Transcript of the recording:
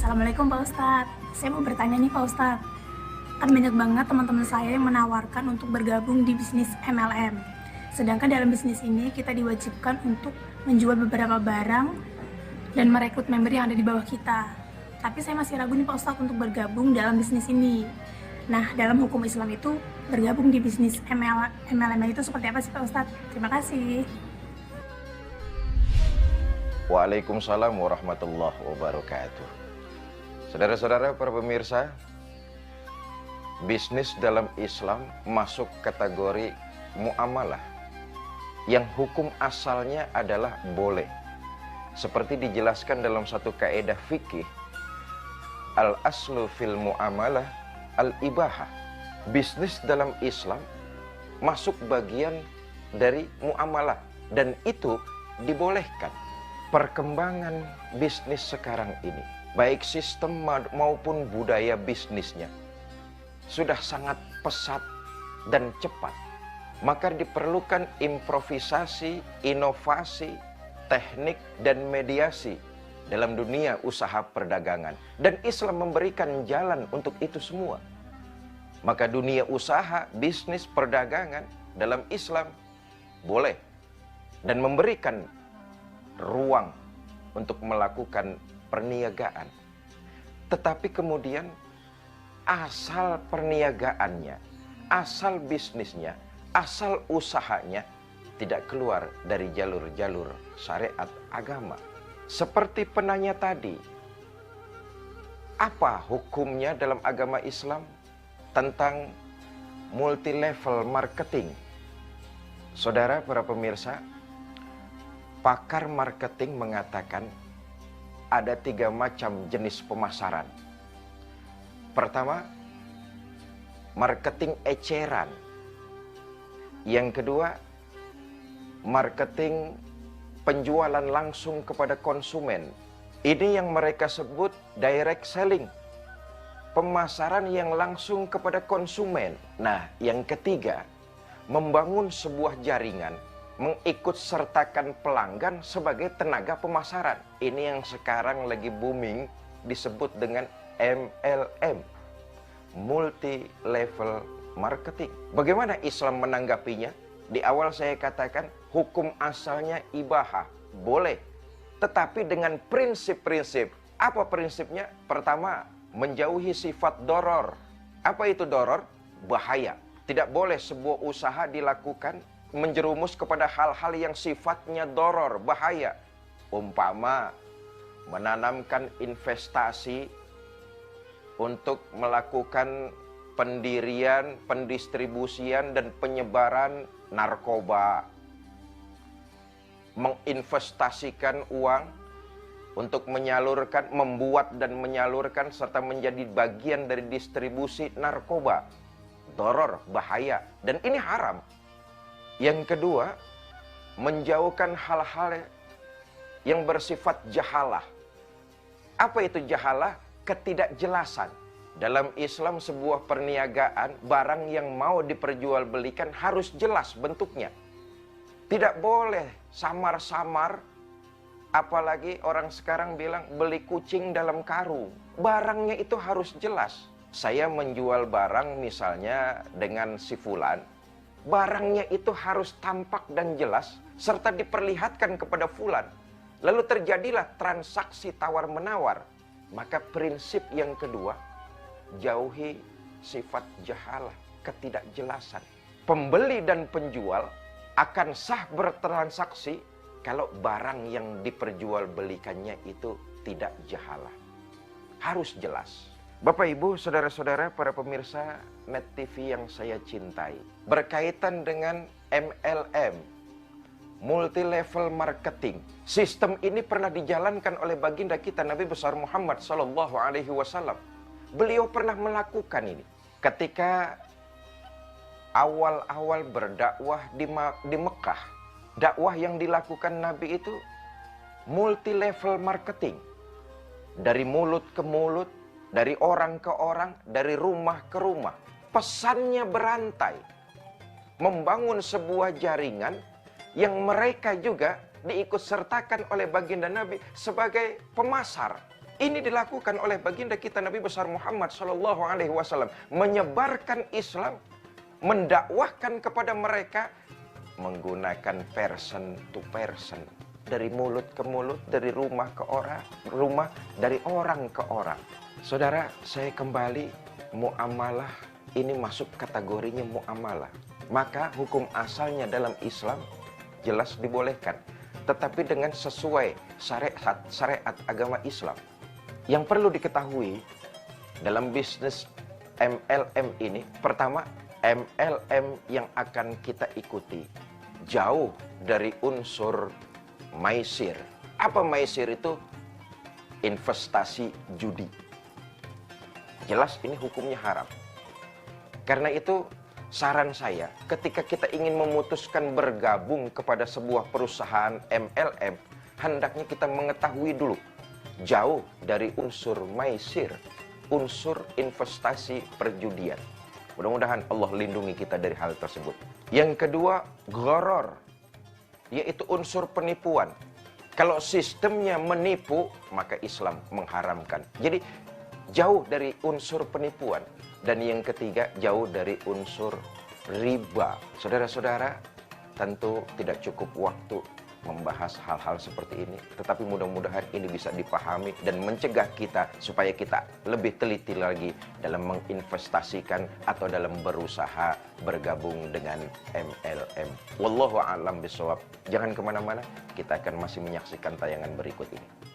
Assalamualaikum Pak Ustadz. Saya mau bertanya nih Pak Ustadz. Kan banyak banget teman-teman saya yang menawarkan untuk bergabung di bisnis MLM. Sedangkan dalam bisnis ini kita diwajibkan untuk menjual beberapa barang dan merekrut member yang ada di bawah kita. Tapi saya masih ragu nih Pak Ustadz untuk bergabung dalam bisnis ini. Nah, dalam hukum Islam itu bergabung di bisnis MLM itu seperti apa sih Pak Ustadz? Terima kasih. Waalaikumsalam warahmatullahi wabarakatuh. Saudara-saudara para pemirsa, bisnis dalam Islam masuk kategori muamalah yang hukum asalnya adalah boleh. Seperti dijelaskan dalam satu kaidah fikih, al-aslu fil muamalah al-ibahah. Bisnis dalam Islam masuk bagian dari muamalah dan itu dibolehkan. Perkembangan bisnis sekarang ini, baik sistem maupun budaya bisnisnya, sudah sangat pesat dan cepat. Maka diperlukan improvisasi, inovasi, teknik, dan mediasi dalam dunia usaha perdagangan. Dan Islam memberikan jalan untuk itu semua. Maka dunia usaha, bisnis, perdagangan dalam Islam boleh dan memberikan ruang untuk melakukan perniagaan. Tetapi kemudian asal perniagaannya, asal bisnisnya, asal usahanya tidak keluar dari jalur-jalur syariat agama. Seperti penanya tadi, apa hukumnya dalam agama Islam tentang multi level marketing? Saudara para pemirsa, pakar marketing mengatakan ada 3 macam jenis pemasaran. Pertama, marketing eceran. Yang kedua, marketing penjualan langsung kepada konsumen. Ini yang mereka sebut direct selling. Pemasaran yang langsung kepada konsumen. Nah, yang ketiga, membangun sebuah jaringan, mengikut sertakan pelanggan sebagai tenaga pemasaran. Ini yang sekarang lagi booming disebut dengan MLM, multi level marketing. Bagaimana Islam menanggapinya? Di awal saya katakan hukum asalnya ibahah, boleh, tetapi dengan prinsip-prinsip. Apa prinsipnya? Pertama, menjauhi sifat doror. Apa itu doror? Bahaya. Tidak boleh sebuah usaha dilakukan menjerumus kepada hal-hal yang sifatnya doror, bahaya. Umpama menanamkan investasi untuk melakukan pendirian, pendistribusian, dan penyebaran narkoba. Menginvestasikan uang untuk menyalurkan, membuat dan menyalurkan serta menjadi bagian dari distribusi narkoba. Doror, bahaya, dan ini haram. Yang kedua, menjauhkan hal-hal yang bersifat jahalah. Apa itu jahalah? Ketidakjelasan. Dalam Islam sebuah perniagaan, barang yang mau diperjualbelikan harus jelas bentuknya. Tidak boleh samar-samar, apalagi orang sekarang bilang beli kucing dalam karung. Barangnya itu harus jelas. Saya menjual barang misalnya dengan si fulan, barangnya itu harus tampak dan jelas, serta diperlihatkan kepada fulan. Lalu terjadilah transaksi tawar-menawar. Maka prinsip yang kedua, jauhi sifat jahalah, ketidakjelasan. Pembeli dan penjual akan sah bertransaksi kalau barang yang diperjualbelikannya itu tidak jahalah. Harus jelas. Bapak, Ibu, saudara-saudara, para pemirsa Net TV yang saya cintai, berkaitan dengan MLM, multi level marketing. Sistem ini pernah dijalankan oleh baginda kita Nabi besar Muhammad SAW. Beliau pernah melakukan ini ketika awal-awal berdakwah di Mekah. Dakwah yang dilakukan Nabi itu multi level marketing, dari mulut ke mulut, dari orang ke orang, dari rumah ke rumah. Pesannya berantai. Membangun sebuah jaringan yang mereka juga diikut sertakan oleh baginda Nabi sebagai pemasar. Ini dilakukan oleh baginda kita Nabi besar Muhammad Sallallahu Alaihi Wasallam, menyebarkan Islam, mendakwahkan kepada mereka menggunakan person to person, dari mulut ke mulut, dari rumah ke rumah, dari orang ke orang. Saudara, saya kembali, muamalah ini masuk kategorinya muamalah. Maka hukum asalnya dalam Islam jelas dibolehkan, tetapi dengan sesuai syariat agama Islam. Yang perlu diketahui dalam bisnis MLM ini, pertama, MLM yang akan kita ikuti jauh dari unsur maisir. Apa maisir itu? Investasi judi. Jelas ini hukumnya haram. Karena itu saran saya, ketika kita ingin memutuskan bergabung kepada sebuah perusahaan MLM, hendaknya kita mengetahui dulu, jauh dari unsur maisir, unsur investasi perjudian. Mudah-mudahan Allah lindungi kita dari hal tersebut. Yang kedua, gharar, yaitu unsur penipuan. Kalau sistemnya menipu, maka Islam mengharamkan. Jadi jauh dari unsur penipuan. Dan yang ketiga, jauh dari unsur riba. Saudara-saudara, tentu tidak cukup waktu membahas hal-hal seperti ini, tetapi mudah-mudahan ini bisa dipahami dan mencegah kita supaya kita lebih teliti lagi dalam menginvestasikan atau dalam berusaha bergabung dengan MLM. Wallahu a'lam bishawab. Jangan kemana-mana, kita akan masih menyaksikan tayangan berikut ini.